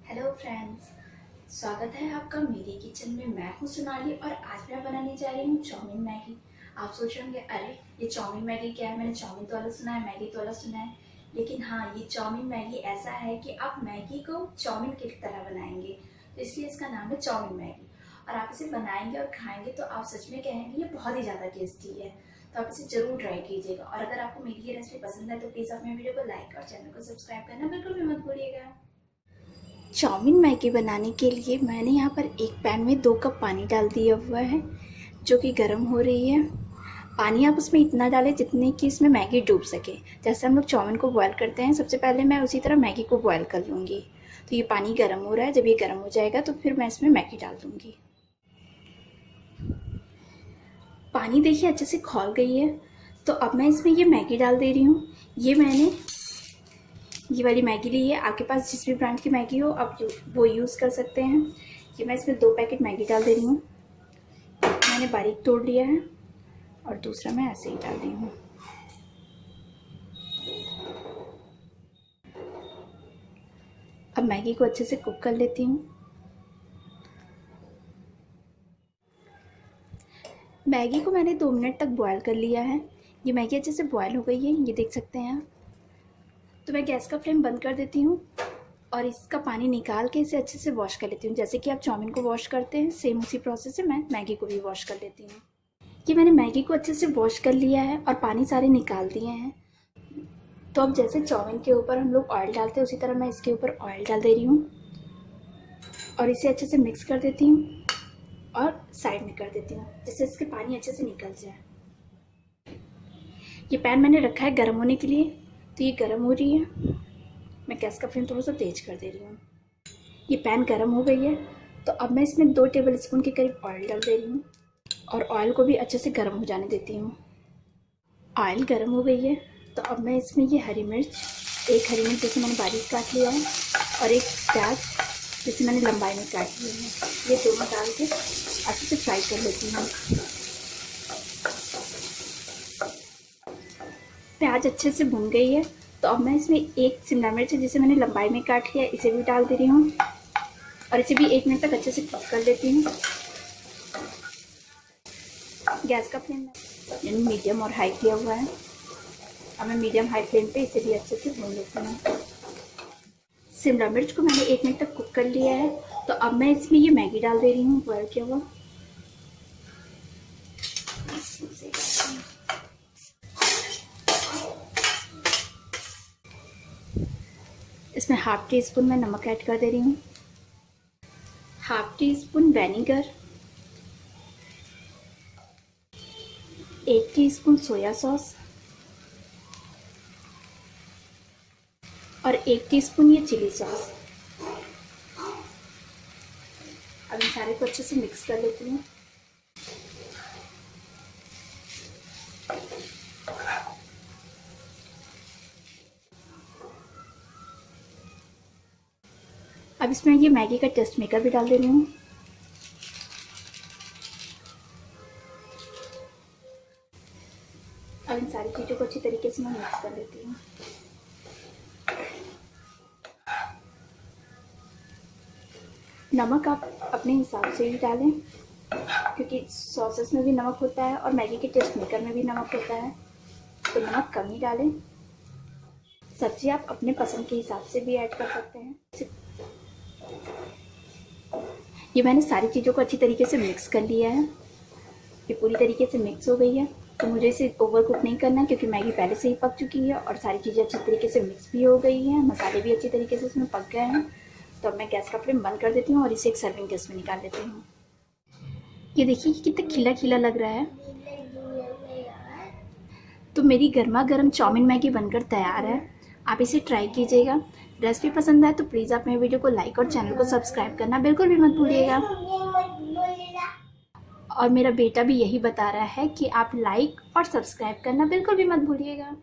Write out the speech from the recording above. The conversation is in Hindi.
हेलो फ्रेंड्स, स्वागत है आपका मेरे किचन में। मैं हूं सोनाली और आज मैं बनाने जा रही हूं चाउमीन मैगी। आप सोच रहे होंगे अरे ये चाउमीन मैगी क्या है, मैंने चाउमीन तो अलग सुना है, मैगी तो अलग सुना है। लेकिन हाँ, ये चाउमीन मैगी ऐसा है कि आप मैगी को चाउमीन की तरह बनाएंगे, तो इसलिए इसका नाम है चाउमीन मैगी। और आप इसे बनाएंगे और खाएंगे तो आप सच में कहेंगे ये बहुत ही ज़्यादा टेस्टी है। तो आप इसे ज़रूर ट्राई कीजिएगा। और अगर आपको मेरी ये रेसिपी पसंद है तो प्लीज़ आप मेरे वीडियो को लाइक और चैनल को सब्सक्राइब करना बिल्कुल भी मत भूलिएगा। चाउमीन मैगी बनाने के लिए मैंने यहाँ पर एक पैन में 2 कप पानी डाल दिया हुआ है जो कि गर्म हो रही है। पानी आप उसमें इतना डालें जितने कि इसमें मैगी डूब सके। जैसे हम लोग चाउमीन को बॉयल करते हैं, सबसे पहले मैं उसी तरह मैगी को बॉयल कर लूँगी। तो ये पानी गर्म हो रहा है, जब ये गर्म हो जाएगा तो फिर मैं इसमें मैगी डाल दूँगी। पानी देखिए अच्छे से खौल गई है, तो अब मैं इसमें ये मैगी डाल दे रही हूँ। ये मैंने ये वाली मैगी ली है, आपके पास जिस भी ब्रांड की मैगी हो आप वो यूज़ कर सकते हैं। ये मैं इसमें 2 पैकेट मैगी डाल दे रही हूँ। मैंने बारीक तोड़ लिया है और दूसरा मैं ऐसे ही डाल रही हूँ। अब मैगी को अच्छे से कुक कर लेती हूँ। मैगी को मैंने 2 मिनट तक बॉयल कर लिया है। ये मैगी अच्छे से बॉयल हो गई है, ये देख सकते हैं आप। तो मैं गैस का फ्लेम बंद कर देती हूँ और इसका पानी निकाल के इसे अच्छे से वॉश कर लेती हूँ। जैसे कि आप चाउमीन को वॉश करते हैं, सेम उसी प्रोसेस से मैं मैगी को भी वॉश कर लेती हूँ। कि मैंने मैगी को अच्छे से वॉश कर लिया है और पानी सारे निकाल दिए हैं। तो अब जैसे चाउमीन के ऊपर हम लोग ऑयल डालते हैं, उसी तरह मैं इसके ऊपर ऑयल डाल दे रही हूँ और इसे अच्छे से मिक्स कर देती हूँ और साइड में कर देती हूँ, जिससे इसके पानी अच्छे से निकल जाए। ये पैन मैंने रखा है गर्म होने के लिए, तो ये गर्म हो रही है। मैं गैस का फ्लेम थोड़ा सा तेज कर दे रही हूँ। ये पैन गर्म हो गई है, तो अब मैं इसमें 2 टेबल स्पून के करीब ऑयल डाल दे रही हूँ और ऑयल को भी अच्छे से गर्म हो जाने देती हूँ। ऑयल गर्म हो गई है, तो अब मैं इसमें ये एक हरी मिर्च जैसे मैंने बारीक काट लिया है और एक प्याज जैसे मैंने लंबाई में काट लिया है, ये दोनों डाल के अच्छे से फ्राई कर लेती हूँ। प्याज अच्छे से भुन गई है, तो अब मैं इसमें एक शिमला मिर्च जिसे मैंने लंबाई में काट लिया, इसे भी डाल दे रही हूँ और इसे भी 1 मिनट तक अच्छे से कुक कर लेती हूँ। गैस का फ्लेम मैंने मीडियम और हाई किया हुआ है। अब मैं मीडियम हाई फ्लेम पे इसे भी अच्छे से भून लेती हूँ। शिमला मिर्च को मैंने 1 मिनट तक कुक कर लिया है, तो अब मैं इसमें ये मैगी डाल दे रही हूँ बॉयल किया हुआ। इसमें ½ टीस्पून मैं नमक ऐड कर दे रही हूँ, ½ teaspoon vinegar, 1 teaspoon soya sauce और 1 टीस्पून ये चिली सॉस। अब इन सारे को अच्छे से मिक्स कर लेती हूँ। अब इसमें ये मैगी का टेस्ट मेकर भी डाल दे रही हूँ। अब इन सारी चीज़ों को अच्छी तरीके से मैं मिक्स कर लेती हूँ। नमक आप अपने हिसाब से ही डालें, क्योंकि सॉसेस में भी नमक होता है और मैगी के टेस्ट मेकर में भी नमक होता है, तो नमक कम ही डालें। सब्जी आप अपने पसंद के हिसाब से भी ऐड कर सकते हैं। ये मैंने सारी चीज़ों को अच्छी तरीके से मिक्स कर लिया है। ये पूरी तरीके से मिक्स हो गई है, तो मुझे इसे ओवर कुक नहीं करना, क्योंकि मैगी पहले से ही पक चुकी है और सारी चीज़ें अच्छी तरीके से मिक्स भी हो गई हैं, मसाले भी अच्छी तरीके से इसमें पक गए हैं। तो अब मैं गैस का फ्लेम बंद कर देती हूँ और इसे एक सर्विंग डिश में निकाल लेती हूँ। ये देखिए कितना खिला खिला लग रहा है। तो मेरी गर्मा गर्म चाउमीन मैगी बनकर तैयार है। आप इसे ट्राई कीजिएगा। रेसिपी पसंद आए तो प्लीज़ आप मेरे वीडियो को लाइक और चैनल को सब्सक्राइब करना बिल्कुल भी मत भूलिएगा। और मेरा बेटा भी यही बता रहा है कि आप लाइक और सब्सक्राइब करना बिल्कुल भी मत भूलिएगा।